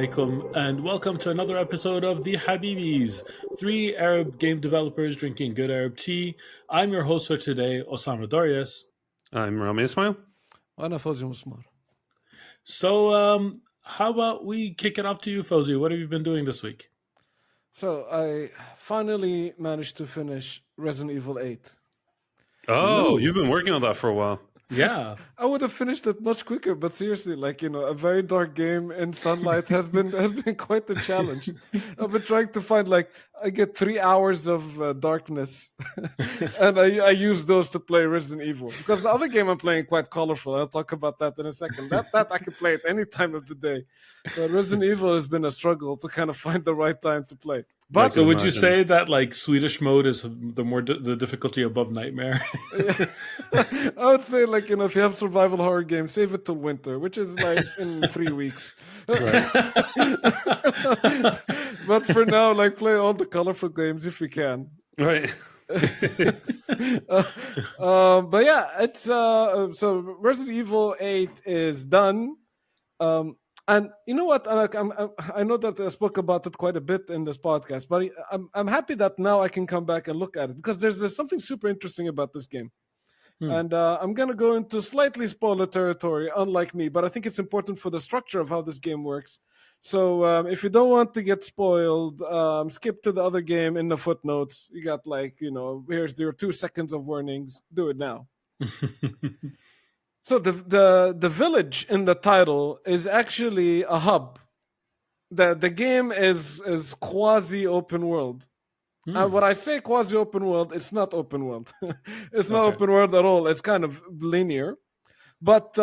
alaikum, and welcome to another episode of the Habibis, three Arab game developers drinking good Arab tea. I'm your host for today, Osama Darius. I'm Rami Ismail. وأنا فوزي مسمار. So, how about we kick it off to you, Fauzi? What have you been doing this week? So I finally managed to finish Resident Evil 8. Oh, Ooh. you've been working on that for a while. Yeah. I would have finished it much quicker, but seriously, a very dark game in sunlight has been quite the challenge. I've been trying to find I get 3 hours of darkness, and I use those to play Resident Evil because the other game I'm playing quite colorful. I'll talk about that in a second. That I can play at any time of the day, but Resident Evil has been a struggle to kind of find the right time to play. But So would you say that Swedish mode is the difficulty above Nightmare? I would say if you have survival horror games, save it till winter, which is in 3 weeks. But for now, play all the colorful games if you can. Right. But yeah, it's so Resident Evil 8 is done. And you know what? I know that I spoke about it quite a bit in this podcast, but I'm happy that now I can come back and look at it because there's something super interesting about this game. And I'm going to go into slightly spoiler territory, unlike me, but I think it's important for the structure of how this game works. So if you don't want to get spoiled, skip to the other game in the footnotes. You got here's your 2 seconds of warnings. Do it now. So the village in the title is actually a hub. The game is quasi open world. And when I say quasi open world, it's not open world. It's not open world at all. It's kind of linear, but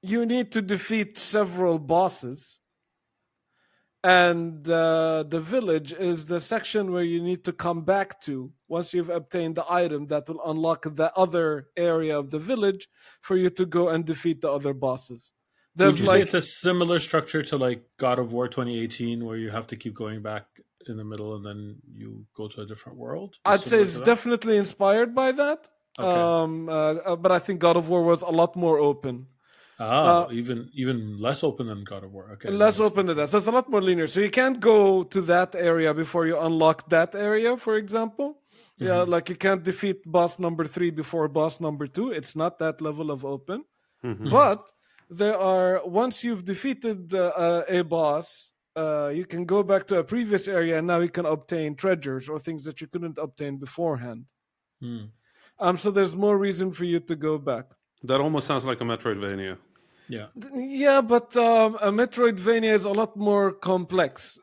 you need to defeat several bosses. And the village is the section where you need to come back to once you've obtained the item that will unlock the other area of the village for you to go and defeat the other bosses. Would you say it's a similar structure to God of War 2018 where you have to keep going back in the middle and then you go to a different world? I'd say it's definitely inspired by that. Okay. But I think God of War was a lot more open. Even less open than God of War. Okay, less open than that. So it's a lot more linear. So you can't go to that area before you unlock that area, for example. Mm-hmm. Yeah, you can't defeat boss number 3 before boss number 2. It's not that level of open. Mm-hmm. But there are, once you've defeated a boss, you can go back to a previous area and now you can obtain treasures or things that you couldn't obtain beforehand. So there's more reason for you to go back. That almost sounds like a Metroidvania. Yeah, but a Metroidvania is a lot more complex.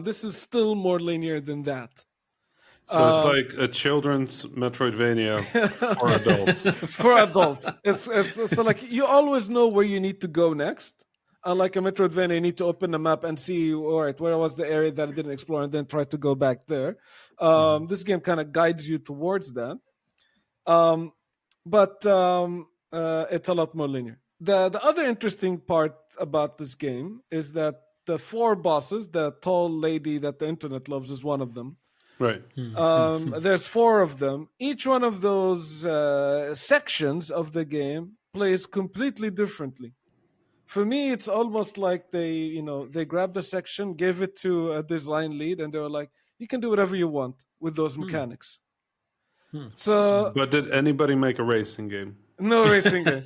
This is still more linear than that. So it's like a children's Metroidvania for adults. For adults. It's so you always know where you need to go next. Unlike a Metroidvania, you need to open the map and see, all right, where was the area that I didn't explore and then try to go back there. This game kind of guides you towards that. But it's a lot more linear. The other interesting part about this game is that the 4 bosses, the tall lady that the internet loves is one of them. Right. There's 4 of them. Each one of those sections of the game plays completely differently. For me, it's almost like they grabbed a section, gave it to a design lead, and they were like, you can do whatever you want with those mechanics. So, but did anybody make a racing game? No racing game.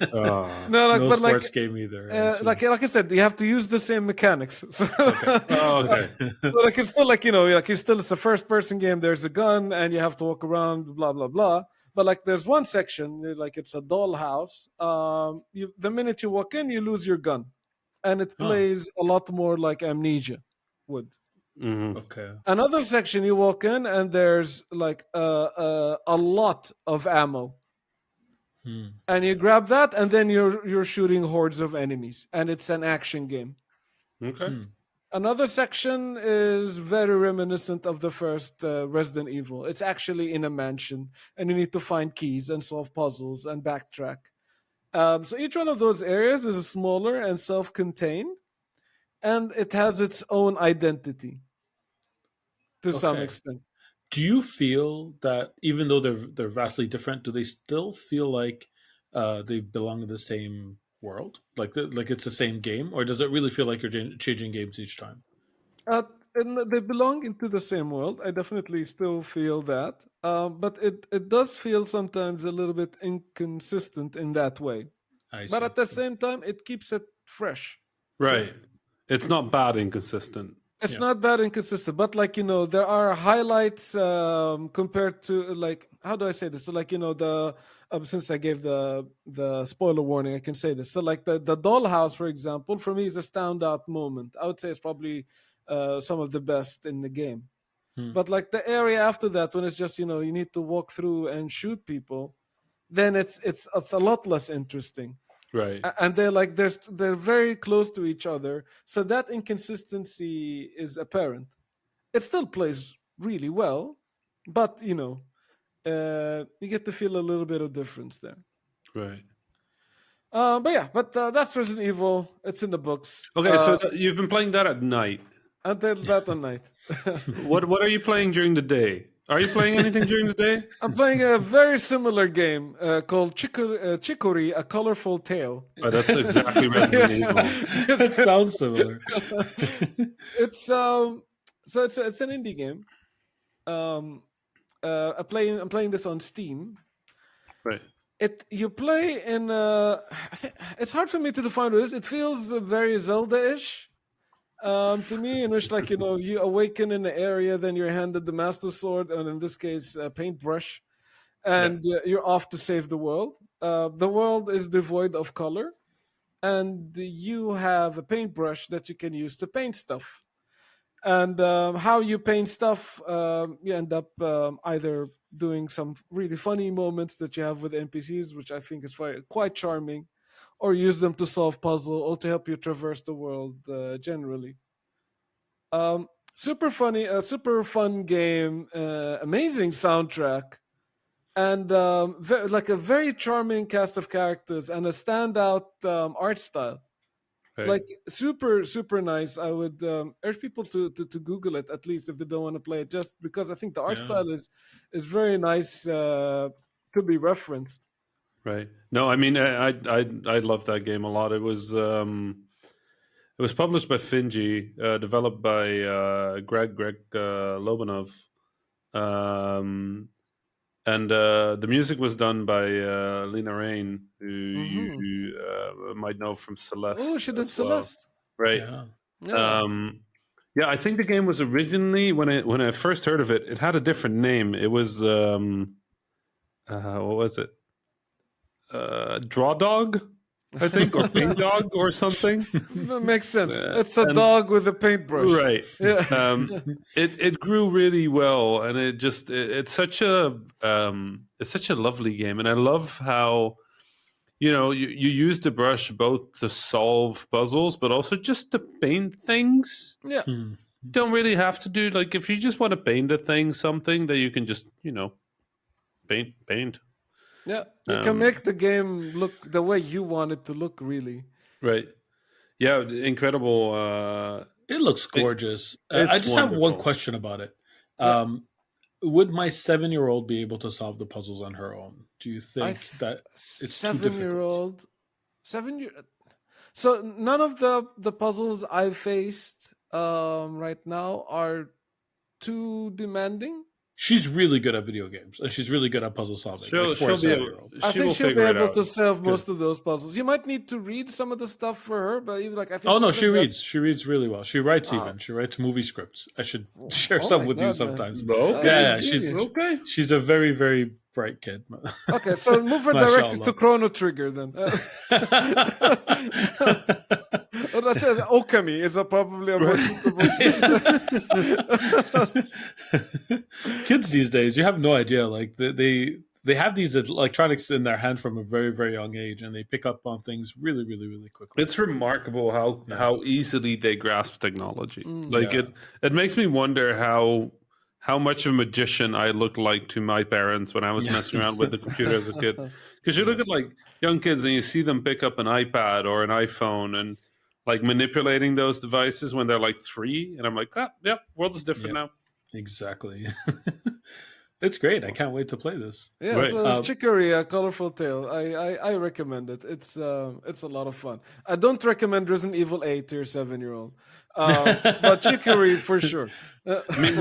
No sports game either. Like I said, you have to use the same mechanics. So, okay. But it's still it's a first-person game. There's a gun, and you have to walk around, blah blah blah. But there's one section, it's a dollhouse. The minute you walk in, you lose your gun, and it plays a lot more like Amnesia would. Mm-hmm. Okay. Another section, you walk in, and there's a lot of ammo. And you grab that, and then you're shooting hordes of enemies, and it's an action game. Okay. Another section is very reminiscent of the first Resident Evil. It's actually in a mansion, and you need to find keys and solve puzzles and backtrack. So each one of those areas is smaller and self-contained, and it has its own identity to some extent. Do you feel that even though they're vastly different, do they still feel like they belong in the same world? Like it's the same game, or does it really feel like you're changing games each time? And they belong into the same world. I definitely still feel that, but it does feel sometimes a little bit inconsistent in that way. I But see. at the same time, it keeps it fresh. Right. It's not bad inconsistent. It's Yeah. not bad inconsistent, but like there are highlights compared to like how do I say this? So like the since I gave the spoiler warning, I can say this. So like the dollhouse, for example, for me is a standout moment. I would say it's probably some of the best in the game. But like the area after that, when it's just you need to walk through and shoot people, then it's a lot less interesting. Right. And they're very close to each other, so that inconsistency is apparent. It still plays really well, but you get to feel a little bit of difference there. Right. But that's Resident Evil. It's in the books. Okay, so you've been playing that at night. Until that at night. What are you playing during the day? Are you playing anything during the day? I'm playing a very similar game called Chicory, A Colorful Tale. Oh, that's exactly Resident Evil. It sounds similar. It's it's an indie game. I'm playing this on Steam. Right. You play in it's hard for me to define what it is. It feels very Zelda-ish to me, in which like you awaken in the area, then you're handed the Master Sword, and in this case a paintbrush, and you're off to save the world. The world is devoid of color, and you have a paintbrush that you can use to paint stuff. And how you paint stuff, you end up either doing some really funny moments that you have with NPCs, which I think is quite charming, or use them to solve puzzle or to help you traverse the world generally. Super funny, super fun game, amazing soundtrack, and like a very charming cast of characters and a standout art style. Right. Like super super nice. I would urge people to Google it, at least if they don't want to play it, just because I think the art style is very nice to be referenced. Right. No, I mean I love that game a lot. It was published by Finji, developed by Greg Lobanov, and the music was done by Lena Rain, who you might know from Celeste. Oh, she did as well. Celeste. Right. Yeah, I think the game was originally when I first heard of it, it had a different name. It was what was it? Draw Dog, I think, or Paint Dog or something. That makes sense. It's a dog with a paintbrush. Right. Yeah. It grew really well, and it's such a lovely game, and I love how you use the brush both to solve puzzles, but also just to paint things. Yeah. You don't really have to do, like, if you just want to paint a thing, something that you can just paint. Yeah, you can make the game look the way you want it to look, really. Right. Yeah, incredible. It looks gorgeous. I just have one question about it. Would my 7-year-old be able to solve the puzzles on her own? Do you think that it's too difficult? 7-year. So none of the puzzles I've faced right now are too demanding. She's really good at video games, and she's really good at puzzle solving. I think she'll be able to solve most of those puzzles. You might need to read some of the stuff for her, but even like I think. Oh no, she reads. She reads really well. She writes even. She writes movie scripts. I should share some with you sometimes. Yeah, she's okay. She's a very very bright kid. Okay, so move her directly to Chrono Trigger then. Okami is probably a more suitable. Kids these days, you have no idea. Like they have these electronics in their hand from a very very young age, and they pick up on things really really really quickly. It's remarkable how easily they grasp technology. It makes me wonder how much of a magician I looked like to my parents when I was messing around with the computer as a kid. Because you look at like young kids and you see them pick up an iPad or an iPhone and like manipulating those devices when they're like 3, and I'm like, world is different now. Exactly. It's great. I can't wait to play this. Yeah, right. So it's Chicory, A Colorful Tale. I recommend it. It's a lot of fun. I don't recommend Resident Evil 8 to your 7-year-old. But Chicory for sure. I mean,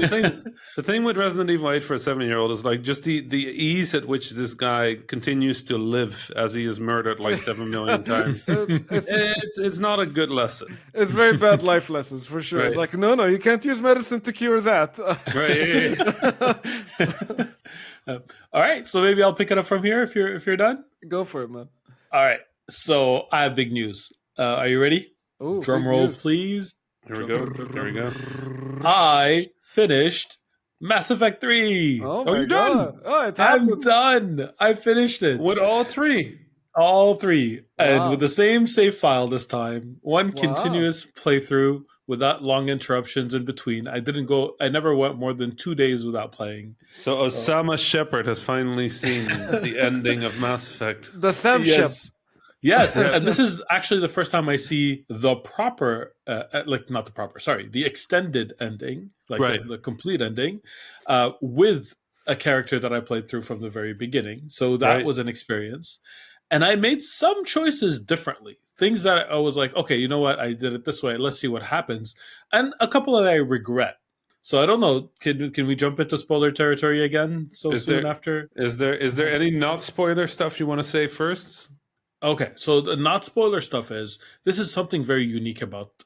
the thing with Resident Evil 8 for a 7-year-old is like just the ease at which this guy continues to live as he is murdered like 7 million times. It's not a good lesson. It's very bad life lessons for sure. Right. It's like, no, you can't use medicine to cure that. Right. All right, so maybe I'll pick it up from here if you're done. Go for it, man. All right, so I have big news. Are you ready? Ooh, drum roll, please. Here we go. I finished Mass Effect 3. Oh my you're God. done. Oh, it happened. I'm done. I finished it. With all three? All three. Wow. And with the same save file this time. One continuous playthrough without long interruptions in between. I never went more than 2 days without playing. So Osama Shepard has finally seen the ending of Mass Effect. The Sam Shep. Yes, and this is actually the first time I see the proper, the extended ending, the complete ending, with a character that I played through from the very beginning. So that was an experience. And I made some choices differently. Things that I was like, okay, you know what? I did it this way. Let's see what happens. And a couple that I regret. So I don't know. Can we jump into spoiler territory again soon after? Is there any not spoiler stuff you want to say first? Okay, so the not spoiler stuff is, this is something very unique about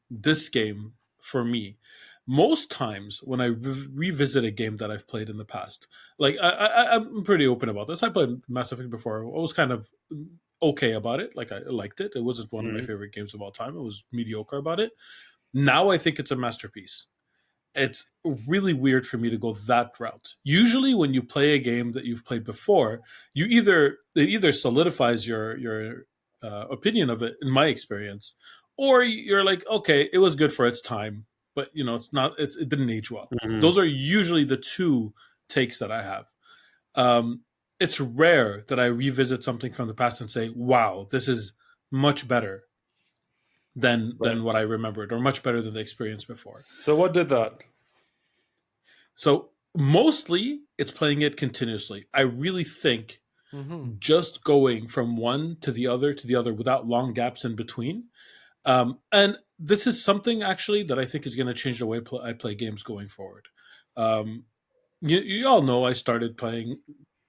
this game for me. Most times when I revisit a game that I've played in the past, like I'm pretty open about this. I played Mass Effect before. I was kind of okay about it. Like I liked it. It wasn't one of my favorite games of all time. It was mediocre about it. Now I think it's a masterpiece. It's really weird for me to go that route. Usually when you play a game that you've played before, it either solidifies your opinion of it, in my experience, or you're like, okay, it was good for its time, but it didn't age well. Mm-hmm. Those are usually the two takes that I have. It's rare that I revisit something from the past and say, wow, this is much better than what I remembered, or much better than the experience before. So what did that? So mostly it's playing it continuously. I really think just going from one to the other without long gaps in between. And this is something actually that I think is going to change the way I play games going forward. You all know I started playing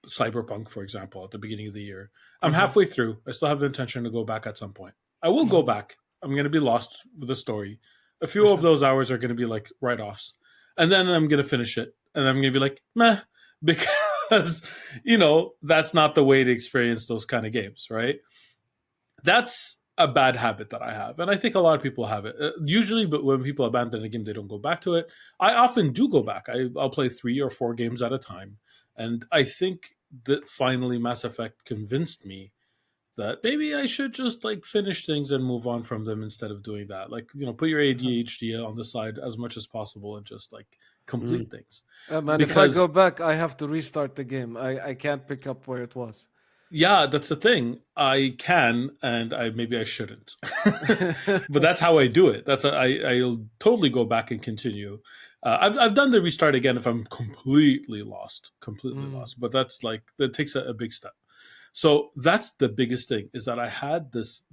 Cyberpunk, for example, at the beginning of the year. I'm halfway through. I still have the intention to go back at some point. I will go back. I'm going to be lost with the story. A few of those hours are going to be like write-offs. And then I'm going to finish it. And I'm going to be like, meh, because, that's not the way to experience those kind of games, right? That's a bad habit that I have. And I think a lot of people have it. Usually, but when people abandon a game, they don't go back to it. I often do go back. I'll play 3 or 4 games at a time. And I think that finally Mass Effect convinced me that maybe I should just finish things and move on from them instead of doing that. Put your ADHD on the side as much as possible and just complete things. Man, if I go back, I have to restart the game. I can't pick up where it was. Yeah, that's the thing. I can, and maybe I shouldn't. But that's how I do it. I'll totally go back and continue. I've done the restart again if I'm completely lost. But that's that takes a big step. So that's the biggest thing, is that I had this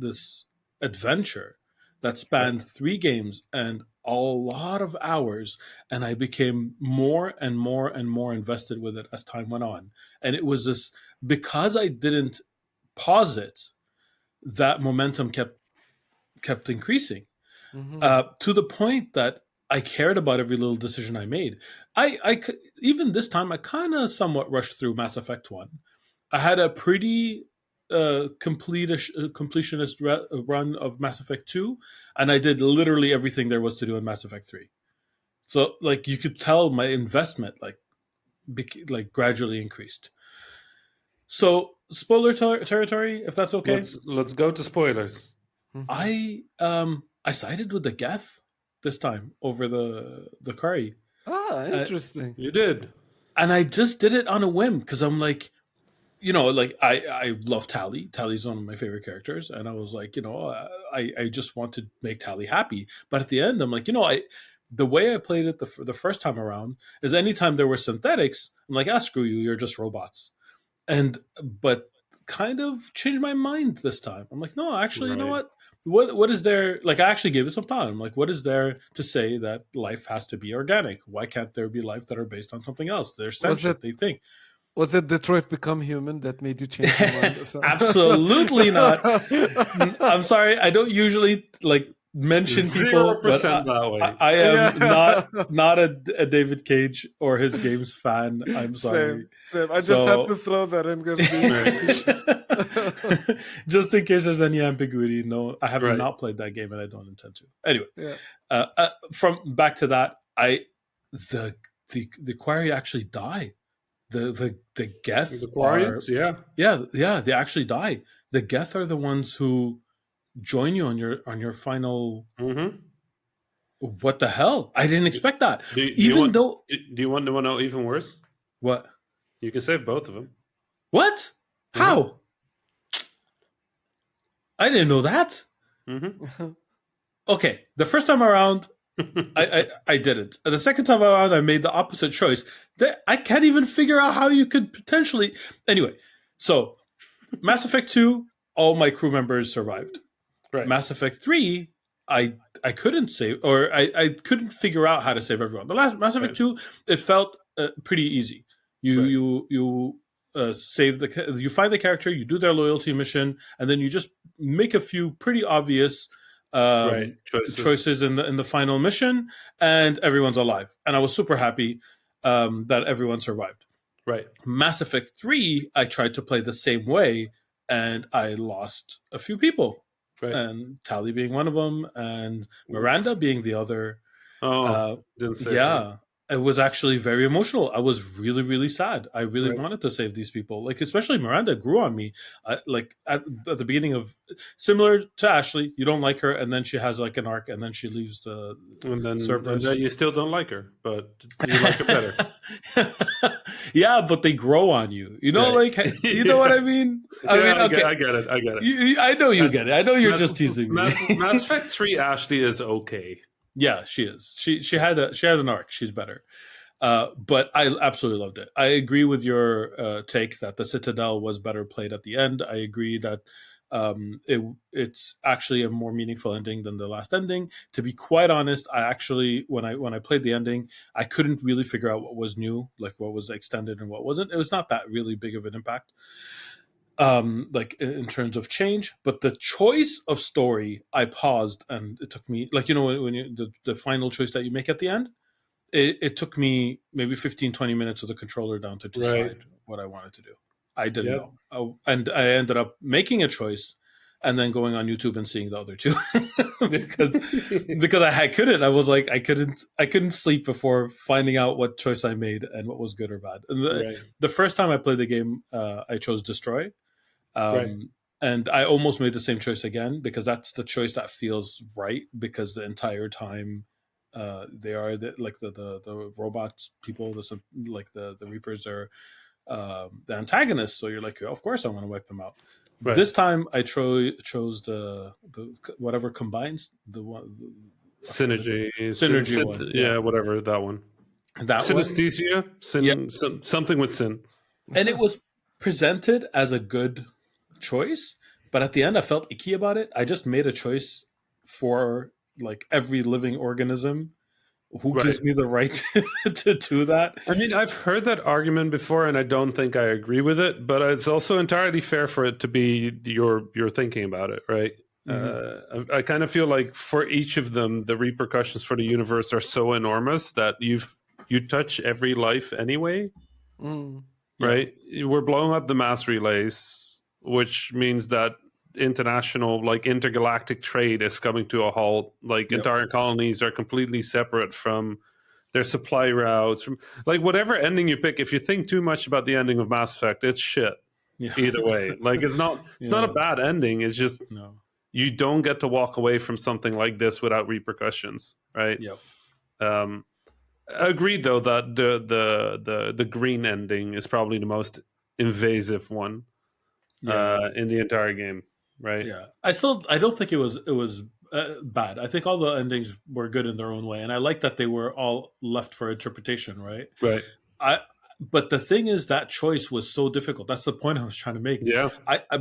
adventure that spanned 3 games and a lot of hours, and I became more and more and more invested with it as time went on. And it was this, because I didn't pause it, that momentum kept increasing to the point that I cared about every little decision I made. Even this time, I kind of somewhat rushed through Mass Effect 1. I had a pretty completionist run of Mass Effect 2, and I did literally everything there was to do in Mass Effect 3. So, you could tell my investment, gradually increased. So, spoiler territory, if that's okay. Let's go to spoilers. I sided with the Geth this time over the Kari. Ah, interesting. You did. And I just did it on a whim, because I'm like, I love Tali. Tali's one of my favorite characters. And I was like, I just want to make Tali happy. But at the end, I'm like, the way I played it the first time around is anytime there were synthetics, I'm like, screw you, you're just robots. But kind of changed my mind this time. I'm like, no, actually, you know what? What is there? Like, I actually gave it some time. Like, what is there to say that life has to be organic? Why can't there be life that are based on something else? They're sentient. They think. Was it Detroit Become Human that made you change your mind? Absolutely not. I'm sorry. I don't usually mention 0% people, but that way. I am not a David Cage or his games fan. I'm sorry. Same. I just had to throw that in. Just in case there's any ambiguity. No, I have not played that game, and I don't intend to. Anyway, from back to that, the quarry actually die. The Geth, the Quarians, they actually die. The Geth are the ones who join you on your final. Mm-hmm. What the hell? I didn't expect that. Do you want to know even worse? What? You can save both of them. What? How? I didn't know that. Mm-hmm. Okay, the first time around, I didn't. The second time around, I made the opposite choice. I can't even figure out how you could potentially. Anyway, so Mass Effect 2, all my crew members survived. Right. Mass Effect 3, I couldn't save, or I couldn't figure out how to save everyone. The last Mass Effect 2, it felt pretty easy. You save you find the character, you do their loyalty mission, and then you just make a few pretty obvious choices in the final mission, and everyone's alive. And I was super happy that everyone survived. Right. Mass Effect 3, I tried to play the same way, and I lost a few people. Right. And Tali being one of them, and Miranda being the other. Didn't say that. It was actually very emotional. I was really, really sad. I really wanted to save these people. Like, especially Miranda grew on me. At the beginning of, similar to Ashley, you don't like her, and then she has like an arc, and then she leaves the Cerberus. And then you still don't like her, but you like her better. Yeah, but they grow on you. You know, you know what I mean? I get it. I know you get it. I know you're just teasing me. Mass Effect 3 Ashley is okay. Yeah, she is. She had an arc. She's better. But I absolutely loved it. I agree with your take that the Citadel was better played at the end. I agree that it's actually a more meaningful ending than the last ending. To be quite honest, I actually when I played the ending, I couldn't really figure out what was new, like what was extended and what wasn't. It was not that really big of an impact. Like in terms of change, but the choice of story, I paused, and it took me, like, you know, when you the final choice that you make at the end, it took me maybe 15-20 minutes with the controller down to decide what I wanted to do. I didn't know, and I ended up making a choice and then going on YouTube and seeing the other two because I couldn't. I was like, I couldn't sleep before finding out what choice I made and what was good or bad. And the first time I played the game, I chose Destroy. And I almost made the same choice again because that's the choice that feels right, because the entire time they are the robots people, the Reapers are the antagonists, so you're like, of course I want to wipe them out. This time I chose the whatever combines the one synergy one. Whatever that one. That synesthesia, something with sin, and it was presented as a good choice, but at the end I felt icky about it. I just made a choice for like every living organism. Who gives me the right to do that? I mean, I've heard that argument before, and I don't think I agree with it. But it's also entirely fair for it to be your thinking about it, right? Mm-hmm. I kind of feel like for each of them, the repercussions for the universe are so enormous that you touch every life anyway, right? We're blowing up the mass relays, which means that international, like intergalactic trade is coming to a halt. Like entire colonies are completely separate from their supply routes, from like whatever ending you pick. If you think too much about the ending of Mass Effect, it's shit either way. Like it's not a bad ending, it's just you don't get to walk away from something like this without repercussions, right? Agreed though that the green ending is probably the most invasive one in the entire game. Right. Yeah. I don't think it was bad. I think all the endings were good in their own way, and I like that they were all left for interpretation. Right. Right. But the thing is, that choice was so difficult. That's the point I was trying to make. Yeah.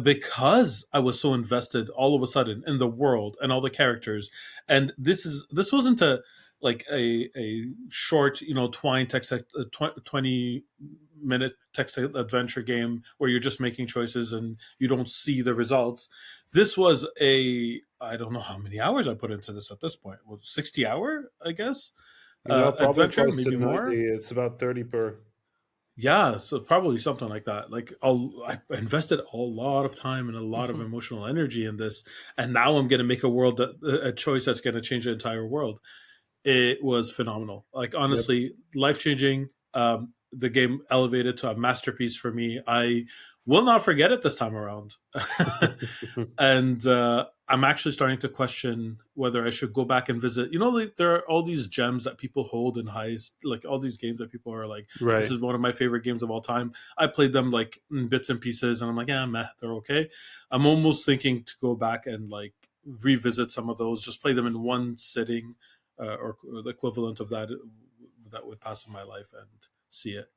Because I was so invested all of a sudden in the world and all the characters, and this wasn't a short, twine text 20-minute text adventure game where you're just making choices and you don't see the results. This was I don't know how many hours I put into this at this point. Was 60-hour, I guess. Probably Adventure, close maybe to more. 90. It's about 30 per. Yeah, so probably something like that. Like I invested a lot of time and a lot of emotional energy in this, and now I'm going to make a choice that's going to change the entire world. It was phenomenal. Like honestly, life changing. The game elevated to a masterpiece for me. I will not forget it this time around. And I'm actually starting to question whether I should go back and visit. There are all these gems that people hold in highs, like all these games that people are like, Right. this is one of my favorite games of all time. I played them like in bits and pieces, and I'm like, yeah, meh, they're okay. I'm almost thinking to go back and like revisit some of those, just play them in one sitting, or the equivalent of that would pass in my life and see it.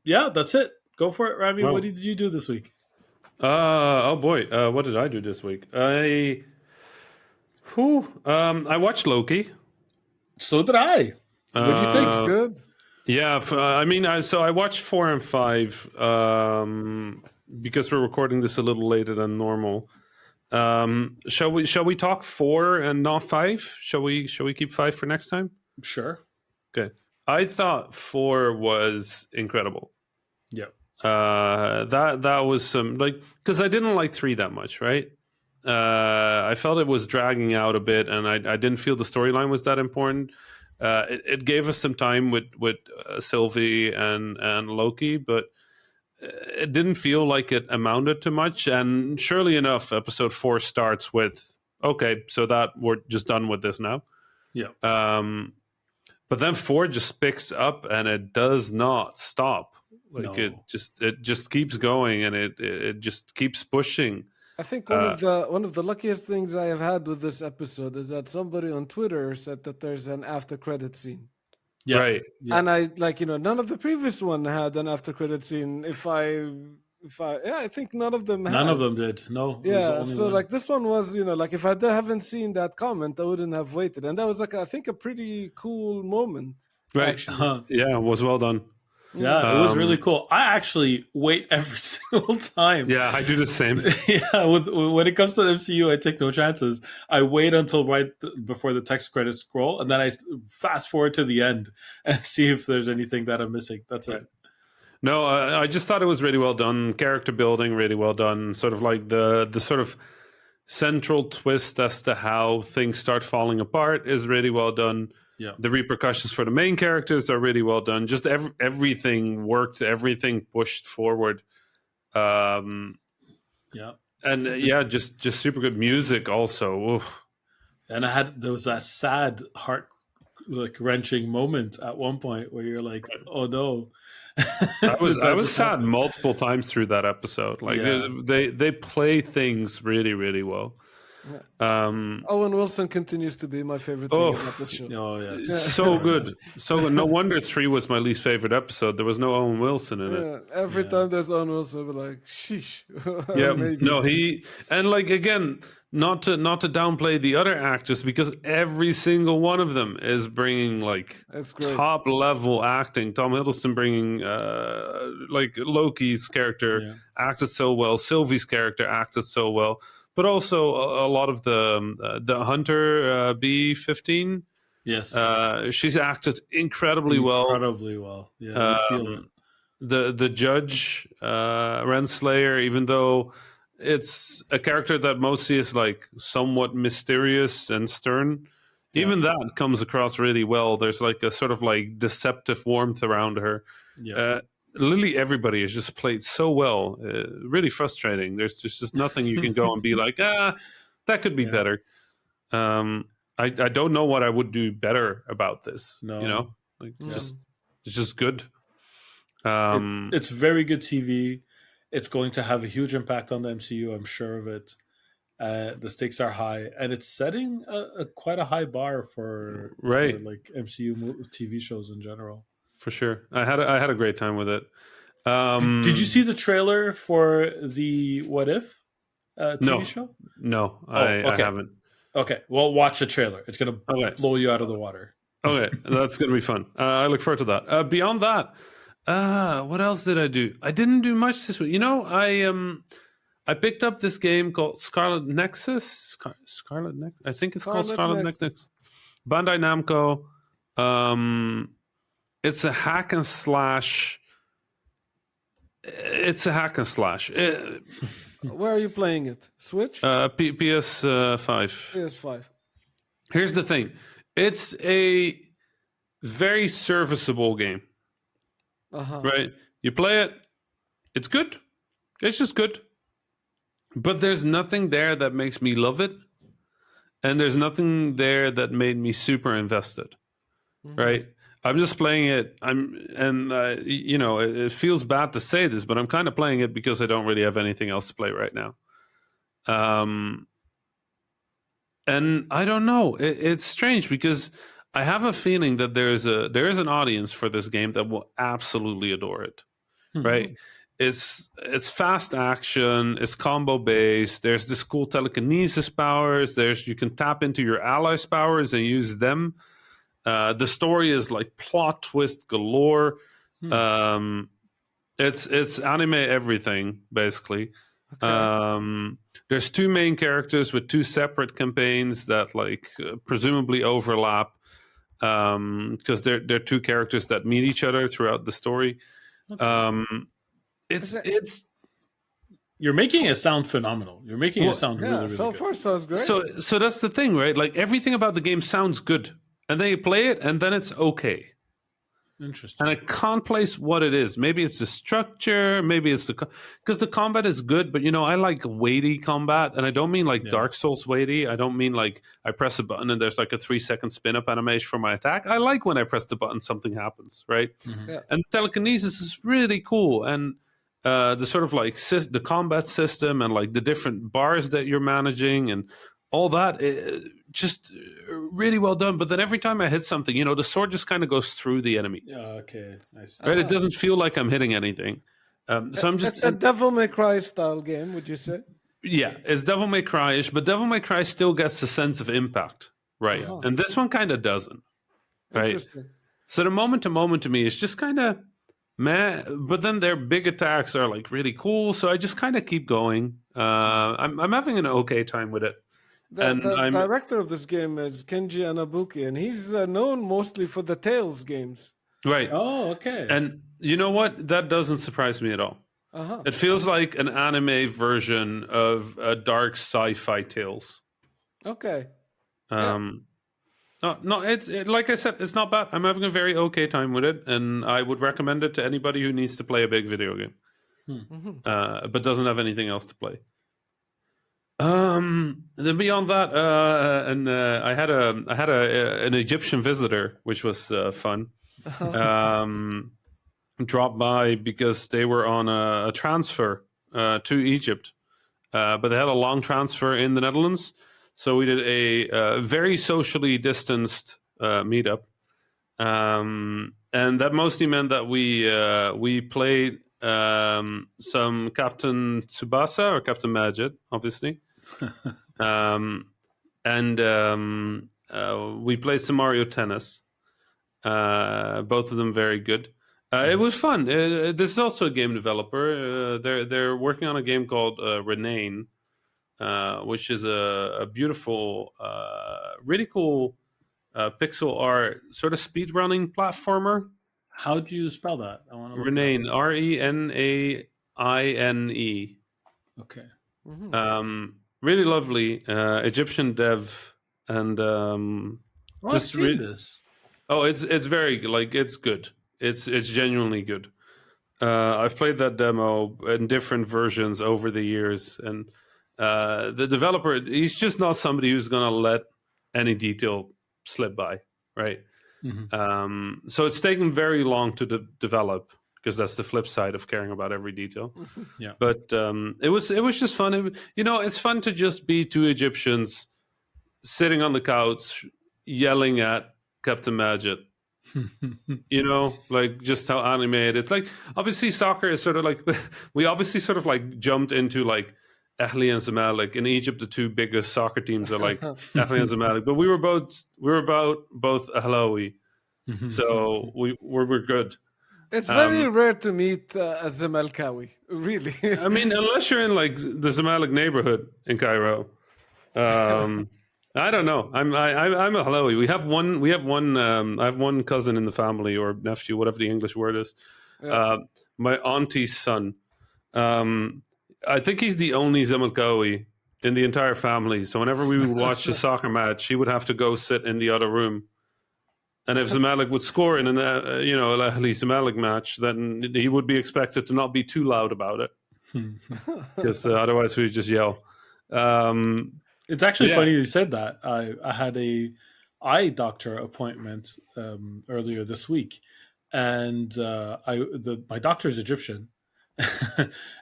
Yeah, that's it. Go for it, Rami. Wow. What did you do this week? Oh boy, what did I do this week? I watched Loki. So did I. What do you think? It's good. Yeah, I watched 4 and 5 because we're recording this a little later than normal. Shall we talk 4 and not 5? Shall we keep 5 for next time? Sure. Okay. I thought 4 was incredible. Yeah. That was some, like, because I didn't like 3 that much, right? I felt it was dragging out a bit, and I didn't feel the storyline was that important. It gave us some time with Sylvie and Loki, but it didn't feel like it amounted to much. And surely enough, episode 4 starts with, okay, so that we're just done with this now. Yeah. But then 4 just picks up and it does not stop. Like No. it just keeps going, and it just keeps pushing. I think one of the luckiest things I have had with this episode is that somebody on Twitter said that there's an after credit scene. Yeah. Right. Yeah. And I none of the previous one had an after credit scene. I think none of them had. None of them did. No. It was the Yeah, only so one. like this one was, like if I haven't seen that comment, I wouldn't have waited, and that was like I think a pretty cool moment. Right. Actually. Yeah, it was well done. Yeah, it was really cool. I actually wait every single time. Yeah, I do the same. Yeah, when it comes to the MCU, I take no chances. I wait until before the text credits scroll, and then I fast forward to the end and see if there's anything that I'm missing. That's it. No, I just thought it was really well done. Character building, really well done. Sort of like the sort of central twist as to how things start falling apart is really well done. Yeah. The repercussions for the main characters are really well done. Just everything worked. Everything pushed forward. Yeah. And just super good music also. Oof. And there was that sad, heart wrenching moment at one point where you're like, "Oh no." I was sad multiple times through that episode. Like they play things really, really well. Owen Wilson continues to be my favorite thing about this show. Oh yes, so good, so good. No wonder 3 was my least favorite episode. There was no Owen Wilson in it. Every time there's Owen Wilson, we're like, sheesh. Yeah, Amazing. no, and like again, not to downplay the other actors, because every single one of them is bringing like top level acting. Tom Hiddleston bringing like Loki's character acted so well. Sylvie's character acted so well. But also a lot of the Hunter B-15. Yes, she's acted incredibly well. Incredibly well. Yeah, you feel it. The judge Renslayer, even though it's a character that mostly is like somewhat mysterious and stern, even that comes across really well. There's like a sort of like deceptive warmth around her. Yeah. Literally everybody is just played so well. Really frustrating. There's just nothing you can go and be like, that could be better. I don't know what I would do better about this. No. It's just good. It's very good TV. It's going to have a huge impact on the MCU. I'm sure of it. The stakes are high, and it's setting quite a high bar for Right. like MCU TV shows in general. For sure, I had a great time with it. Did you see the trailer for the What If TV show? No, Okay. I haven't. Okay, well, watch the trailer. It's gonna blow you out of the water. Okay, that's gonna be fun. I look forward to that. Beyond that, what else did I do? I didn't do much this week. You know, I picked up this game called Scarlet Nexus. Scarlet Nexus. I think it's called Scarlet Nexus. Bandai Namco. It's a hack and slash. It's a hack and slash. Where are you playing it? Switch? PS5. PS5. Here's the thing. It's a very serviceable game. Right? You play it. It's good. It's just good. But there's nothing there that makes me love it. And there's nothing there that made me super invested. Right? I'm just playing it. You know, it feels bad to say this, but I'm kind of playing it because I don't really have anything else to play right now. And I don't know. It's strange because I have a feeling that there is an audience for this game that will absolutely adore it. Right? It's fast action. It's combo based. There's this cool telekinesis powers. You can tap into your allies' powers and use them. The story is like plot twist galore. It's anime everything basically. Okay. There's two main characters with two separate campaigns that like presumably overlap because they're two characters that meet each other throughout the story. It's you're making it sound phenomenal. You're making it sound really so good. far sounds great. So that's the thing, right? Like everything about the game sounds good. And then you play it, and then it's okay. Interesting. And I can't place what it is. Maybe it's the structure. Maybe it's because the combat is good, but you know, I like weighty combat, and I don't mean like Dark Souls weighty. I don't mean like I press a button and there's like a 3-second spin up animation for my attack. I like when I press the button, something happens, right? And telekinesis is really cool, and the sort of like the combat system and like the different bars that you're managing and all that. Just really well done. But then every time I hit something, you know, the sword just kind of goes through the enemy. Okay, nice. Right? It doesn't feel like I'm hitting anything. So I'm just... It's a Devil May Cry style game, would you say? Yeah, it's Devil May Cry-ish, but Devil May Cry still gets a sense of impact, right? And this one kind of doesn't, right? So the moment to me is just kind of meh, but then their big attacks are like really cool, so I just kind of keep going. I'm having an okay time with it. The director of this game is Kenji Anabuki, and he's known mostly for the Tales games. Right. Oh, okay. And you know what? That doesn't surprise me at all. It feels like an anime version of a dark sci-fi Tales. Okay. No, it's like I said, it's not bad. I'm having a very okay time with it, and I would recommend it to anybody who needs to play a big video game, but doesn't have anything else to play. Then beyond that, I had an Egyptian visitor, which was fun. Dropped by because they were on a transfer to Egypt, but they had a long transfer in the Netherlands, so we did a very socially distanced meetup, and that mostly meant that we played some Captain Tsubasa or Captain Majid, obviously. We played some Mario Tennis. Both of them very good. It was fun. This is also a game developer. They're working on a game called Renane, which is a beautiful, really cool pixel art sort of speedrunning platformer. How do you spell that? I want to Renane, Renaine. Okay. Really lovely Egyptian dev, and just read this. Oh, it's very like it's good. It's genuinely good. I've played that demo in different versions over the years, and the developer, he's just not somebody who's going to let any detail slip by, right? So it's taken very long to develop, because that's the flip side of caring about every detail. Yeah. But it was just fun. It's fun to just be two Egyptians sitting on the couch yelling at Captain Majid. Like just how animated it's like. Obviously, soccer is sort of like we obviously sort of like jumped into like Ahli and Zamalek. In Egypt, the two biggest soccer teams are like Ahli and Zamalek. But we were both Ahlawi, so we're good. It's very rare to meet a Zamalkawi, really. I mean, unless you're in like the Zamalek neighborhood in Cairo. I don't know. I'm a Halawi. We have one. I have one cousin in the family or nephew, whatever the English word is. Yeah. My auntie's son. I think he's the only Zamalkawi in the entire family. So whenever we would watch a soccer match, he would have to go sit in the other room. And if Zamalek would score in an Ahli Zamalek match, then he would be expected to not be too loud about it, because otherwise we'd just yell. It's actually funny you said that. I had a eye doctor appointment earlier this week, and my doctor's Egyptian,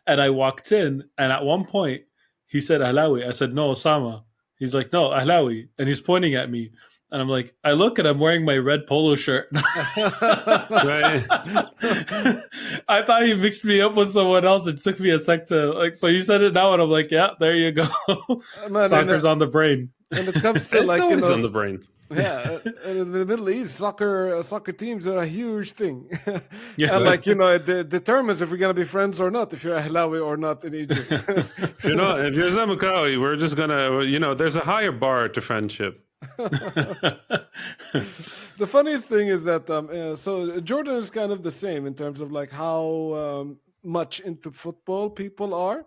and I walked in, and at one point he said Ahlawi. I said, no, Osama. He's like, no, Ahlawi, and he's pointing at me. And I'm like, I look and I'm wearing my red polo shirt. Right. I thought he mixed me up with someone else. It took me a sec to like. So you said it now, and I'm like, yeah, there you go. Soccer's on the brain. When it comes to it's always on the brain. Yeah, in the Middle East, soccer teams are a huge thing. Yeah, and like it determines if we're gonna be friends or not. If you're Ahlawi or not in Egypt. If you're Zamalkawi, we're just gonna. There's a higher bar to friendship. The funniest thing is that so Jordan is kind of the same in terms of like how much into football people are,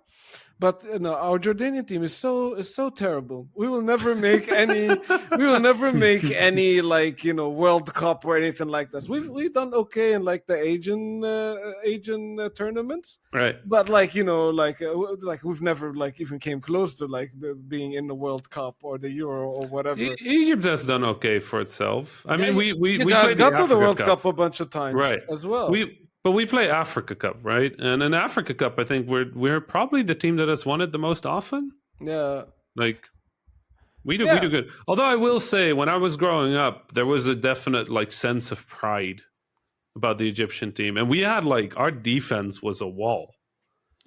but our Jordanian team is so terrible. We will never make any like World Cup or anything like this. We've done okay in like the Asian tournaments, right? But like we've never like even came close to like being in the World Cup or the Euro or whatever. Egypt has done okay for itself. I mean, we guys got to the World Cup a bunch of times, right? As well. But we play Africa Cup, right? And in Africa Cup, I think we're probably the team that has won it the most often. Yeah, like we do good. Although I will say, when I was growing up, there was a definite like sense of pride about the Egyptian team, and we had like our defense was a wall,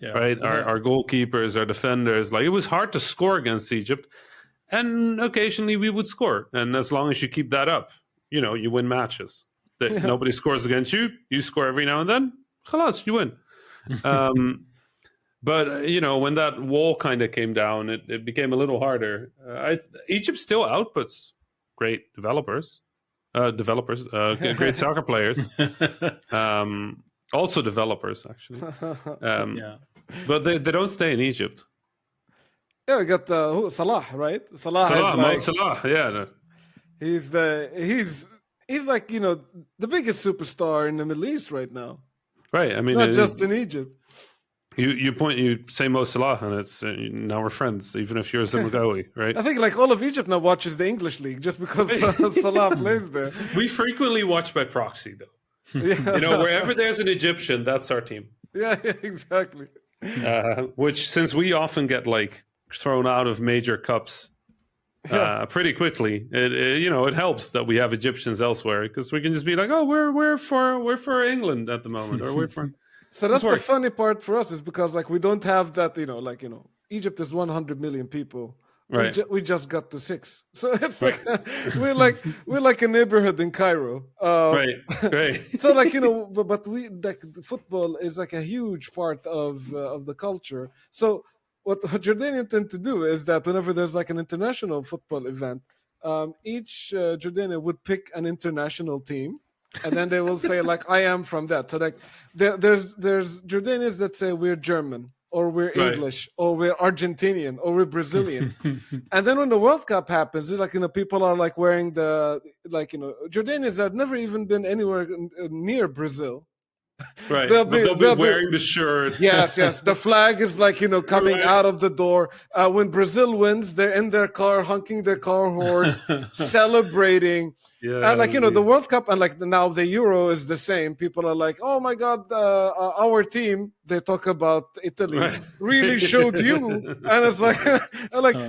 right? Our goalkeepers, our defenders, like it was hard to score against Egypt, and occasionally we would score, and as long as you keep that up, you win matches. That nobody scores against you, you score every now and then, khalas, you win. But when that wall kind of came down, it became a little harder. Egypt still outputs great developers, great soccer players, also developers actually. But they don't stay in Egypt. Yeah, we got Salah, right? Salah, yeah. He's like the biggest superstar in the Middle East right now. Right. I mean, not just in Egypt. You say Mo Salah, and it's now we're friends, even if you're a Zamalkawi, right? I think like all of Egypt now watches the English league just because Salah plays there. We frequently watch by proxy, though. Yeah. Wherever there's an Egyptian, that's our team. Yeah, exactly. Which, since we often get like thrown out of major cups pretty quickly, it helps that we have Egyptians elsewhere, because we can just be like, oh, we're for England at the moment, or we're for. So that's the funny part for us, is because like we don't have that, Egypt is 100 million people. Right. We just got to 6, so it's like we're like a neighborhood in Cairo. Right. So like but we like football is like a huge part of the culture. So what Jordanians tend to do is that whenever there's like an international football event, each Jordanian would pick an international team, and then they will say like, I am from that. So like there's Jordanians that say we're German, or we're English, or we're Argentinian, or we're Brazilian. And then when the World Cup happens, it's like people are like wearing the Jordanians have never even been anywhere near Brazil. Right, but they'll be wearing the shirt. Yes. The flag is like, coming out of the door. When Brazil wins, they're in their car, honking their car horns, celebrating. Yeah, And like, the World Cup and like now the Euro is the same. People are like, oh my God, our team, they talk about Italy, really showed you. And it's like,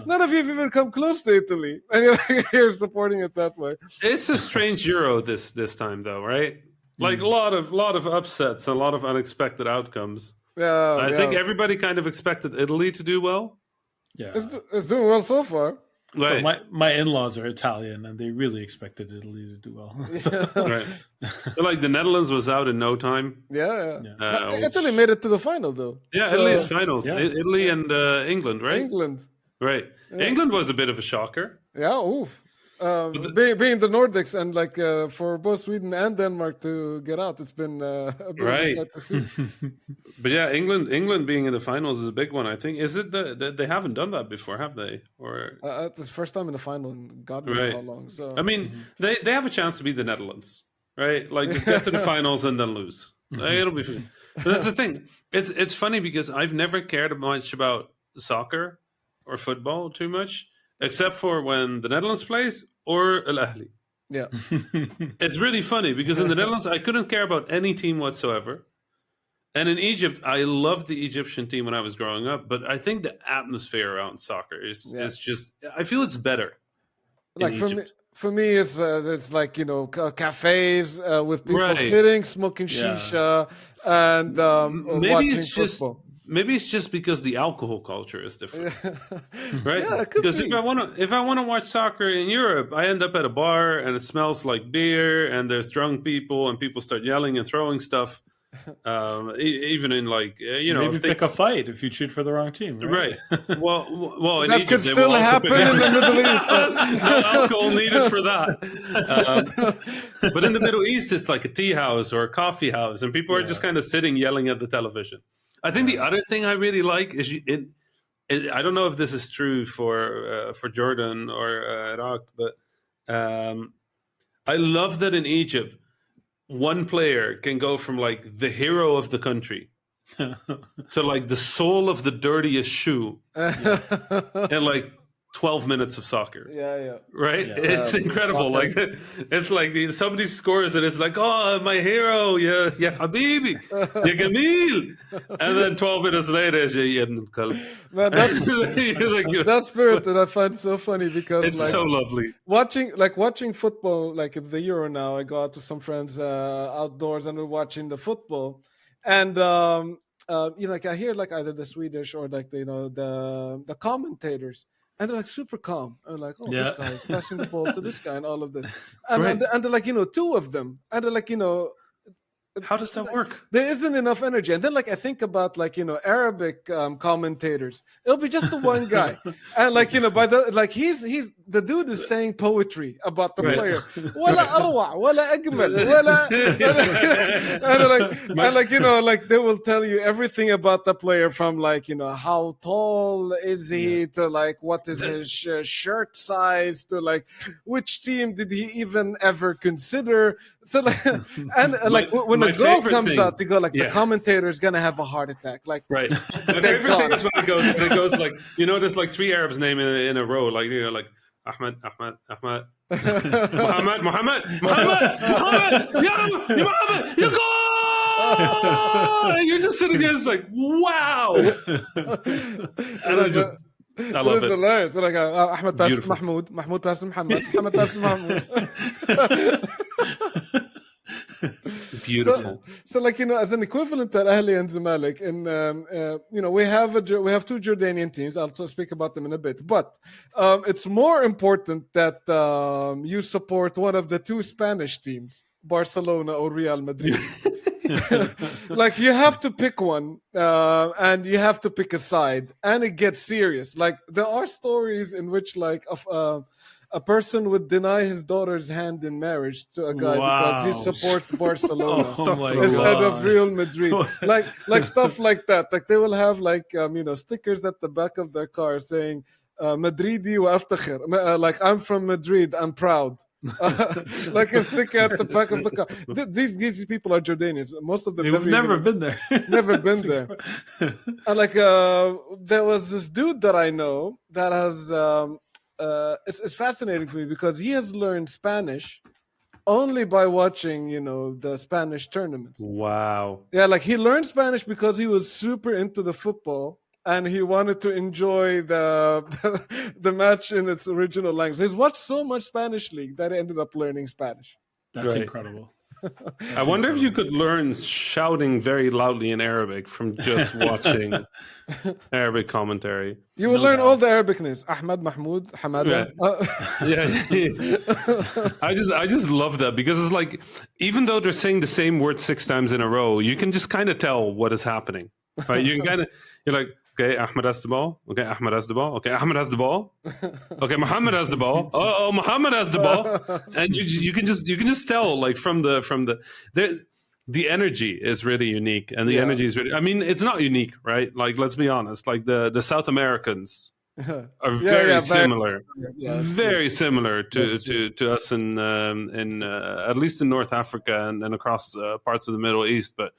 none of you have even come close to Italy. And you're supporting it that way. It's a strange Euro this time though, right? Like a lot of upsets, a lot of unexpected outcomes. Yeah, I think everybody kind of expected Italy to do well. Yeah, it's doing well so far. So my in-laws are Italian, and they really expected Italy to do well. Right, so like the Netherlands was out in no time. Yeah. Italy made it to the final though. Yeah, so, Italy is finals. Yeah. Italy and England, right? England, right? Yeah. England was a bit of a shocker. Yeah, oof. Being the Nordics and like for both Sweden and Denmark to get out, it's been a bit of a sight to see. But yeah, England being in the finals is a big one. I think is it they haven't done that before, have they? Or it's the first time in the final in God knows how long. So I mean, they have a chance to beat the Netherlands, right? Like just get to the finals and then lose. It'll be fun. But that's the thing. It's funny because I've never cared much about soccer or football too much. Except for when the Netherlands plays or Al Ahly. Yeah. It's really funny because in the Netherlands, I couldn't care about any team whatsoever. And in Egypt, I loved the Egyptian team when I was growing up. But I think the atmosphere around soccer is just, I feel it's better. Like for me, it's like, cafes with people sitting, smoking shisha and watching football. Maybe it's just because the alcohol culture is different, right? Yeah, it could because be. if I want to watch soccer in Europe, I end up at a bar and it smells like beer and there's drunk people and people start yelling and throwing stuff. Even in like maybe pick a fight if you cheat for the wrong team, right? Well, in that Egypt, could still happen in the Middle East. No alcohol needed for that. But in the Middle East, it's like a tea house or a coffee house, and people are just kind of sitting yelling at the television. I think the other thing I really like is I don't know if this is true for Jordan or Iraq, but I love that in Egypt, one player can go from like the hero of the country to like the sole of the dirtiest shoe in like 12 minutes of soccer. Yeah. Right? Yeah. It's incredible. Like it's like somebody scores and it's like, oh, my hero, yeah, Habibi, ya Gamil. And then 12 minutes later, it's man, that spirit that I find so funny because it's like, so lovely. Watching football, like at the Euro now, I go out with some friends outdoors and we're watching the football. And like I hear like either the Swedish or like the commentators. And they're like super calm. And like, oh, this guy is passing the ball to this guy and all of this. And they're like, two of them. And they're like, how does that work? There isn't enough energy. And then like I think about like, Arabic commentators. It'll be just the one guy. And like, by the like he's the dude is saying poetry about the player. Wala arwa, wala ajmal, wala and like they will tell you everything about the player from like, how tall is he to like what is his shirt size to like which team did he even ever consider. So like and like when a goal comes out, you go like the commentator is gonna have a heart attack. Like right. My favorite thing is when it goes like there's like three Arabs name in a row, like like Ahmed, Muhammad, you go! And you're just sitting there, it's like wow. And I love it. Hilarious. So like Ahmed passes Mahmoud passes Muhammad passes Mahmoud. Beautiful. So like as an equivalent to Ahli and Zamalek, and we have two Jordanian teams. I'll speak about them in a bit, but it's more important that you support one of the two Spanish teams, Barcelona or Real Madrid. Like you have to pick one, and you have to pick a side, and it gets serious. Like there are stories in which like a person would deny his daughter's hand in marriage to a guy because he supports Barcelona instead of Real Madrid. like stuff like that. Like they will have like stickers at the back of their car saying Madridi wa aftakhir. Like I'm from Madrid, I'm proud. like a sticker at the back of the car. These people are Jordanians. Most of them They've never been there. Never been there. And like there was this dude that I know that has it's fascinating for me because he has learned Spanish only by watching, the Spanish tournaments. Wow. Yeah, like he learned Spanish because he was super into the football and he wanted to enjoy the match in its original language. He's watched so much Spanish League that he ended up learning Spanish. That's incredible. I wonder if you could learn shouting very loudly in Arabic from just watching Arabic commentary. You will learn all the Arabic names. Ahmad, Mahmoud, Hamada. Yeah. I just love that because it's like, even though they're saying the same word 6 times in a row, you can just kind of tell what is happening. Right? You're like, okay, Ahmed has the ball. Okay, Ahmed has the ball. Okay, Ahmed has the ball. Okay, Muhammad has the ball. Oh, Muhammad has the ball. And you can just tell, like, from the energy is really unique, and the energy is really. I mean, it's not unique, right? Like, let's be honest. Like the South Americans are very similar, very similar to us in at least in North Africa and across parts of the Middle East, but.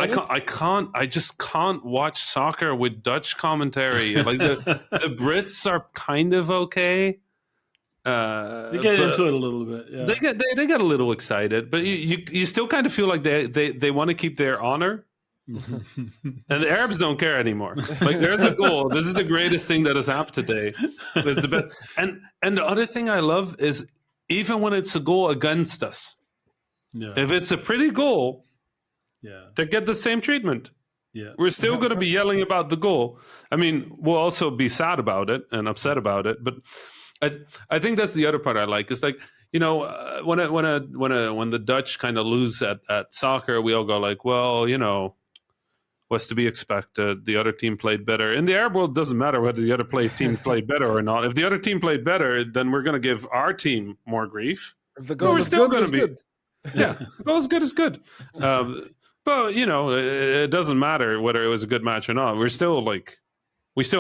I just can't watch soccer with Dutch commentary. Like the Brits are kind of okay. They get into it a little bit. Yeah. They get a little excited, but you still kind of feel like they want to keep their honor. And the Arabs don't care anymore. Like, there's a goal. This is the greatest thing that has happened today. It's the best. And the other thing I love is, even when it's a goal against us, if it's a pretty goal, they get the same treatment. Yeah, we're still going to be yelling about the goal. I mean, we'll also be sad about it and upset about it. But I think that's the other part I like. It's like, when the Dutch kind of lose at soccer, we all go like, well, what's to be expected? The other team played better. In the Arab world, it doesn't matter whether the other team played better or not. If the other team played better, then we're going to give our team more grief. If the goal is still going to be good. Yeah, the goal is good is good. But it doesn't matter whether it was a good match or not. We still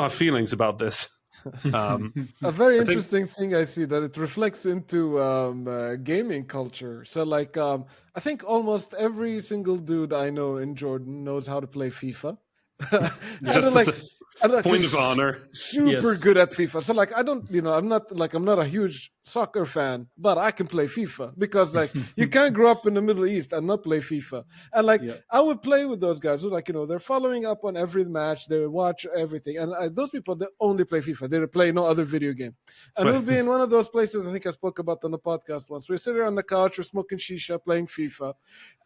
have feelings about this. A very interesting thing I see that it reflects into gaming culture. So, like, I think almost every single dude I know in Jordan knows how to play FIFA. Just point of honor. Super good at FIFA. So, like, I don't, I'm not a huge soccer fan, but I can play FIFA because, like, you can't grow up in the Middle East and not play FIFA. And, like, I would play with those guys who, like, they're following up on every match, they watch everything. And those people, they only play FIFA. They play no other video game. And we'll be in one of those places, I think I spoke about on the podcast once. We're sitting on the couch, we're smoking shisha, playing FIFA.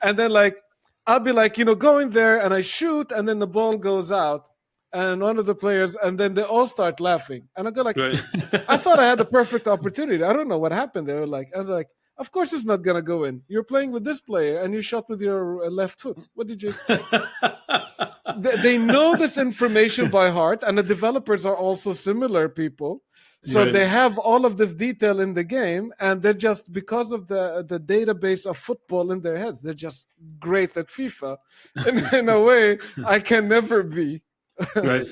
And then, like, I'll be like, going there and I shoot and then the ball goes out. And one of the players, and then they all start laughing. And I go like, I thought I had the perfect opportunity. I don't know what happened there. I'm like, of course it's not going to go in. You're playing with this player and you shot with your left foot. What did you expect? They know this information by heart, and the developers are also similar people. So they have all of this detail in the game, and they're just, because of the database of football in their heads, they're just great at FIFA. And in a way, I can never be. Right.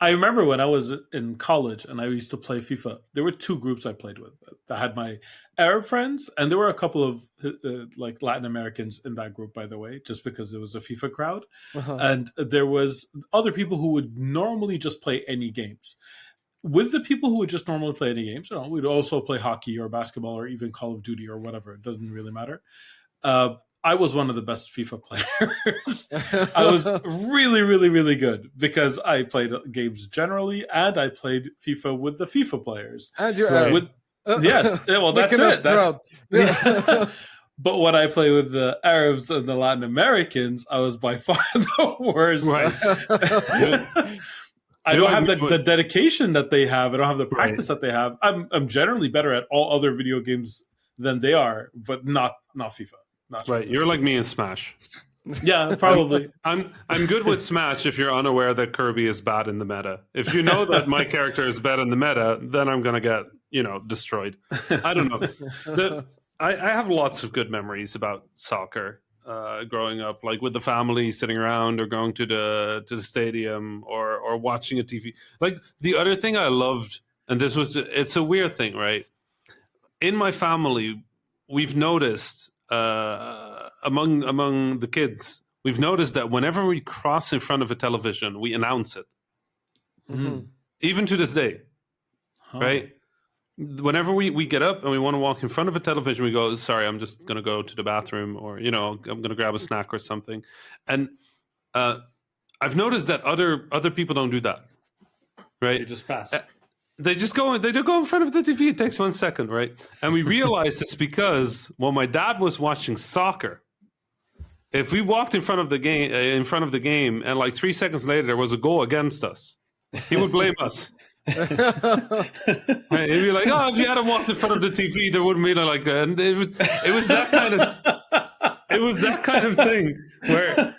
I remember when I was in college and I used to play FIFA, there were 2 groups I played with. I had my Arab friends, and there were a couple of like Latin Americans in that group, by the way, just because it was a FIFA crowd. And there was other people who would normally just play any games. With the people who would just normally play any games, we'd also play hockey or basketball or even Call of Duty or whatever. It doesn't really matter. I was one of the best FIFA players. I was really, really, really good because I played games generally, and I played FIFA with the FIFA players. And you're Arab. Yes, well, that's it. But when I play with the Arabs and the Latin Americans, I was by far the worst. Right. I don't have the dedication that they have. I don't have the practice that they have. I'm generally better at all other video games than they are, but not FIFA. Right, you're like me in Smash. Yeah, probably. I'm good with Smash if you're unaware that Kirby is bad in the meta. If you know that my character is bad in the meta, then I'm gonna get destroyed. I don't know. I have lots of good memories about soccer growing up, like with the family sitting around or going to the stadium or watching a TV. Like, the other thing I loved, and it's a weird thing, right? in my family, we've noticed among the kids, we've noticed that whenever we cross in front of a television, we announce it. Even to this day, right? Whenever we get up and we want to walk in front of a television, we go, sorry, I'm just going to go to the bathroom, or, I'm going to grab a snack or something. And I've noticed that other people don't do that, right? They just pass. They just go in front of the TV. It takes 1 second, right? And we realized it's because when my dad was watching soccer, if we walked in front of the game, and like 3 seconds later there was a goal against us, he would blame us. Right? He'd be like, "Oh, if you hadn't walked in front of the TV, there wouldn't be like that." And it was that kind of thing where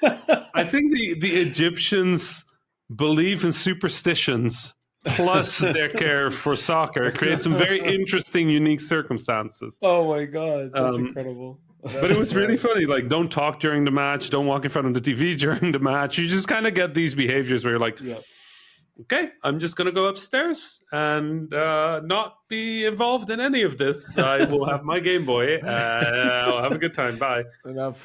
I think the Egyptians believe in superstitions plus their care for soccer creates some very interesting, unique circumstances. Oh my god, that's incredible. But it was really funny. Like, don't talk during the match, don't walk in front of the TV during the match. You just kind of get these behaviors where you're like, okay, I'm just going to go upstairs and not be involved in any of this. I will have my Game Boy. I'll have a good time. Bye. And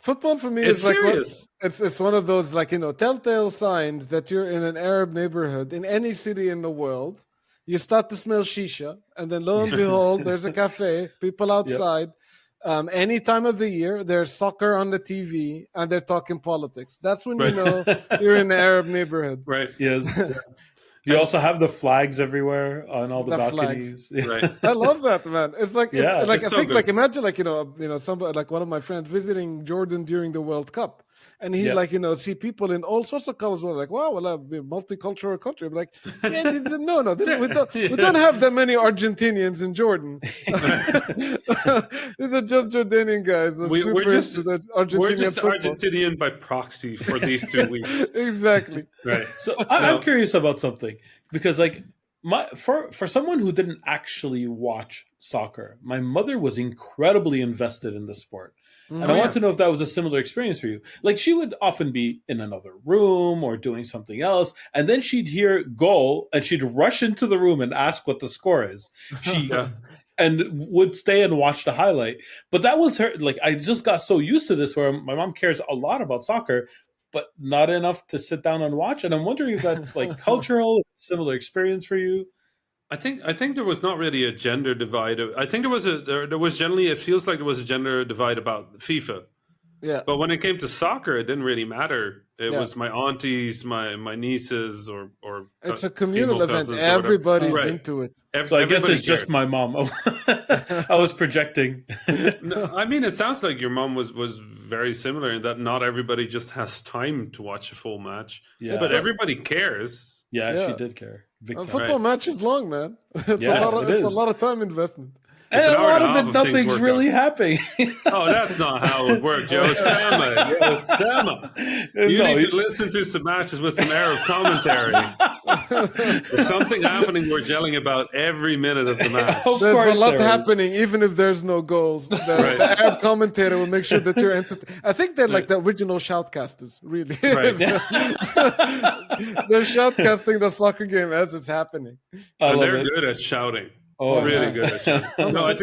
football for me is like serious. It's one of those telltale signs that you're in an Arab neighborhood in any city in the world. You start to smell shisha, and then lo and behold, there's a cafe, people outside. Any time of the year, there's soccer on the TV, and they're talking politics. That's when you know you're in the Arab neighborhood. Right. Yes. You also have the flags everywhere on all the balconies. Right. I love that, man. It's like, it's I so think, good. imagine, somebody like one of my friends visiting Jordan during the World Cup. And he see people in all sorts of colors. We're like, wow, well, a multicultural country. I'm like, no, we don't have that many Argentinians in Jordan. These are just Jordanian guys. We're just football. Argentinian by proxy for these 2 weeks. Exactly. Right. So I'm curious about something, because for someone who didn't actually watch soccer, my mother was incredibly invested in the sport. And I want to know if that was a similar experience for you. Like, she would often be in another room or doing something else, and then she'd hear goal, and she'd rush into the room and ask what the score is. She and would stay and watch the highlight. But that was her. Like, I just got so used to this, where my mom cares a lot about soccer, but not enough to sit down and watch. And I'm wondering if that's like cultural, similar experience for you. I think there was not really a gender divide. I think there was generally, it feels like there was a gender divide about FIFA. Yeah. But when it came to soccer, it didn't really matter. It was my aunties, my nieces, or it's a communal event. Everybody's into it. So I guess it's just my mom. I was projecting. No, I mean, it sounds like your mom was very similar in that not everybody just has time to watch a full match. Yeah. But everybody cares. Yeah, she did care. A football match is long, man. It's a lot of time investment. And a lot of it, nothing's really happening. Oh, that's not how it worked, Joe. Sama. You need to listen to some matches with some Arab commentary. There's something happening we're yelling about every minute of the match. There's a lot happening, even if there's no goals. The Arab commentator will make sure that you're entertained. I think they're like the original shoutcasters, really. Right. They're shoutcasting the soccer game as it's happening. And they're good at shouting. Oh, really good at shouting. No, I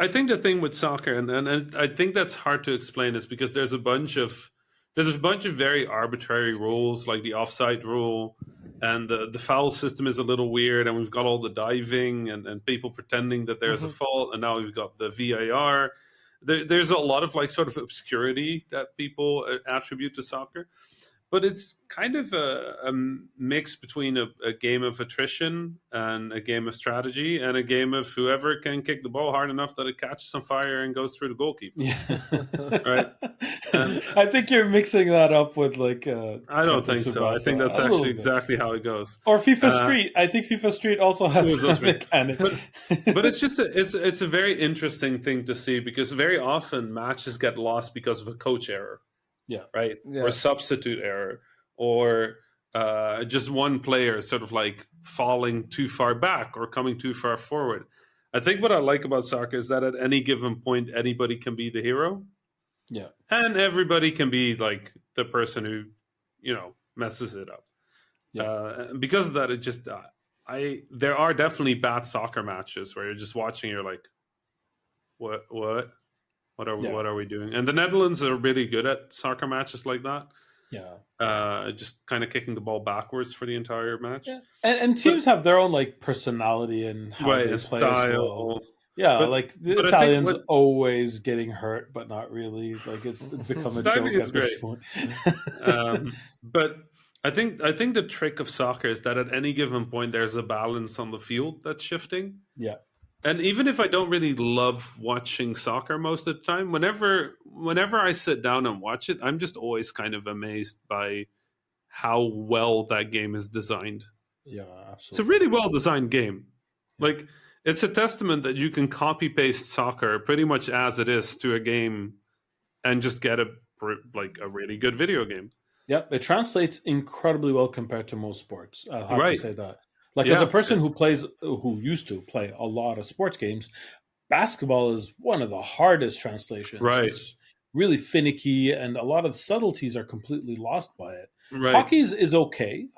think the thing with soccer, and I think that's hard to explain, is because there's a bunch of very arbitrary rules, like the offside rule, and the foul system is a little weird, and we've got all the diving and people pretending that there's a fault, and now we've got the VAR. There's a lot of like sort of obscurity that people attribute to soccer. But it's kind of a mix between a game of attrition and a game of strategy and a game of whoever can kick the ball hard enough that it catches on fire and goes through the goalkeeper. Yeah. Right? I think you're mixing that up with like... I don't think so. I think that's actually exactly how it goes. Or FIFA Street. I think FIFA Street also has that mechanic. But it's just it's a very interesting thing to see, because very often matches get lost because of a coach error. Yeah. Right. Yeah. Or a substitute error, or just one player sort of like falling too far back or coming too far forward. I think what I like about soccer is that at any given point, anybody can be the hero. Yeah. And everybody can be like the person who, messes it up. Yeah. Because of that, it just, there are definitely bad soccer matches where you're just watching, you're like, what are we doing? And the Netherlands are really good at soccer matches like that. Yeah. Just kind of kicking the ball backwards for the entire match. Yeah. And teams have their own like personality and how they play style. as well. Yeah, like the Italians always getting hurt, but not really. Like it's become a joke at this point. But I think the trick of soccer is that at any given point there's a balance on the field that's shifting. Yeah. And even if I don't really love watching soccer most of the time, whenever I sit down and watch it, I'm just always kind of amazed by how well that game is designed. Yeah, absolutely. It's a really well designed game. Like, it's a testament that you can copy paste soccer pretty much as it is to a game and just get a really good video game. Yep, it translates incredibly well compared to most sports. I'll have to say that. Like, as a person who used to play a lot of sports games, basketball is one of the hardest translations. Right. It's really finicky, and a lot of subtleties are completely lost by it. Right. Hockey's okay,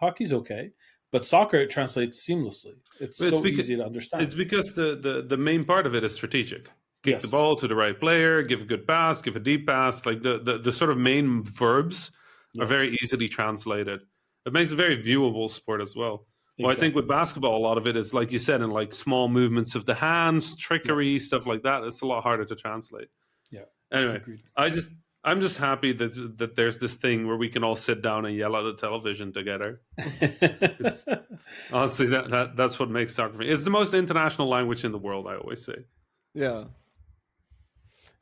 but soccer, it translates seamlessly. It's easy to understand. It's because the main part of it is strategic. Kick the ball to the right player, give a good pass, give a deep pass. Like the sort of main verbs are very easily translated. It makes a very viewable sport as well. Well, I think with basketball, a lot of it is, like you said, in like small movements of the hands, trickery, stuff like that. It's a lot harder to translate. Yeah. Anyway, I'm just happy that there's this thing where we can all sit down and yell at a television together. Honestly, that's what makes soccer. It's the most international language in the world, I always say. Yeah.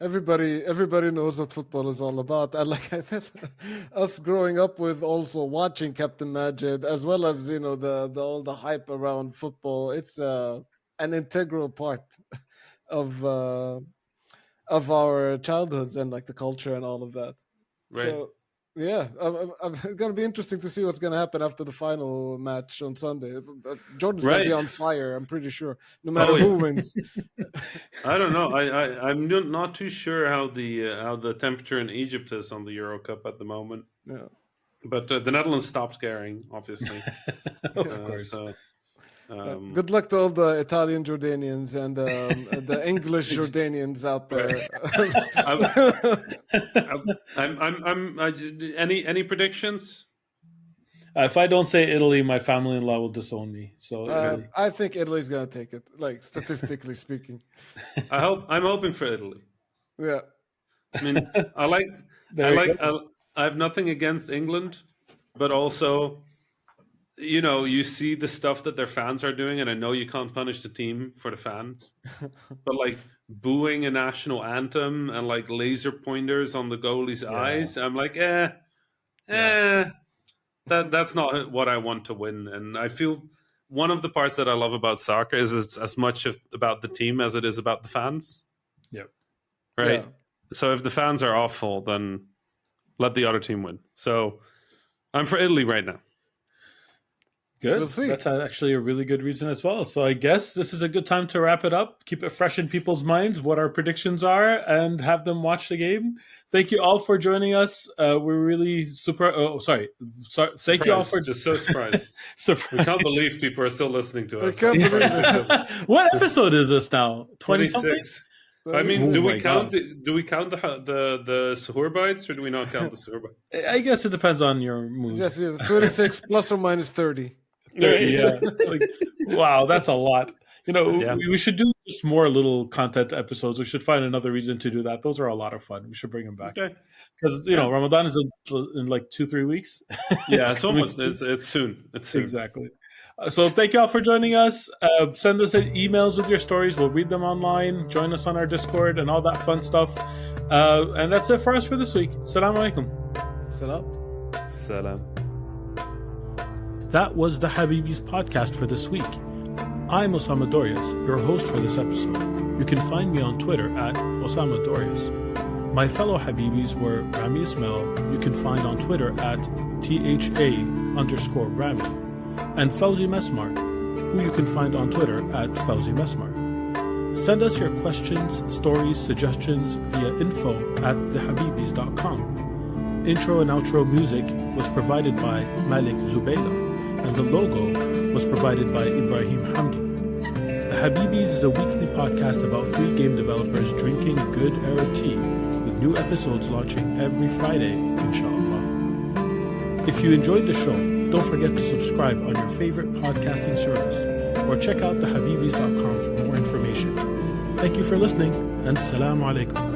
Everybody knows what football is all about. And like us growing up with also watching Captain Majid, as well as all the hype around football, it's an integral part of our childhoods and like the culture and all of that. Right. So yeah, I'm gonna be interesting to see what's gonna happen after the final match on Sunday. Jordan's gonna be on fire, I'm pretty sure, no matter who wins. I don't know. I'm not too sure how the temperature in Egypt is on the Euro Cup at the moment. Yeah, but the Netherlands stopped caring, obviously. Of course. So, good luck to all the Italian Jordanians and the English Jordanians out there. Any predictions? If I don't say Italy, my family-in-law will disown me. So I think Italy's gonna take it, like statistically speaking. I'm hoping for Italy. Yeah, I mean, I have nothing against England, but also, you see the stuff that their fans are doing, and I know you can't punish the team for the fans, but like booing a national anthem and like laser pointers on the goalie's eyes, I'm like, that's not what I want to win. And I feel one of the parts that I love about soccer is it's as much about the team as it is about the fans. Yep. Right. Yeah. So if the fans are awful, then let the other team win. So I'm for Italy right now. Good. We'll see. That's actually a really good reason as well. So I guess this is a good time to wrap it up, keep it fresh in people's minds, what our predictions are, and have them watch the game. Thank you all for joining us. We're really super... Oh, sorry. Thank you all for... Just so surprised. We can't believe people are still listening to us. What episode is this now? 26. I mean, do we count the suhoor bites, or do we not count the suhoor bites? I guess it depends on your mood. Just 26 plus or minus 30. 30, yeah. Wow, that's a lot. We should do just more little content episodes. We should find another reason to do that. Those are a lot of fun. We should bring them back. Because, Ramadan is in like 2-3 weeks. Yeah, it's almost. It's soon. It's soon. Exactly. So thank you all for joining us. Send us emails with your stories. We'll read them online. Join us on our Discord and all that fun stuff. And that's it for us for this week. Assalamu alaikum. Salam. That was the Habibis podcast for this week. I'm Osama Dorias, your host for this episode. You can find me on Twitter at Osama Dorias. My fellow Habibis were Rami Ismail, you can find on Twitter at @THA_Rami, and Fauzi Mesmar, who you can find on Twitter at Fauzi Mesmar. Send us your questions, stories, suggestions via info@thehabibis.com. Intro and outro music was provided by Malik Zubayla. and the logo was provided by Ibrahim Hamdi. The Habibis is a weekly podcast about free game developers drinking good era tea, with new episodes launching every Friday, inshallah. If you enjoyed the show, don't forget to subscribe on your favorite podcasting service or check out thehabibis.com for more information. Thank you for listening, and Assalamu alaikum.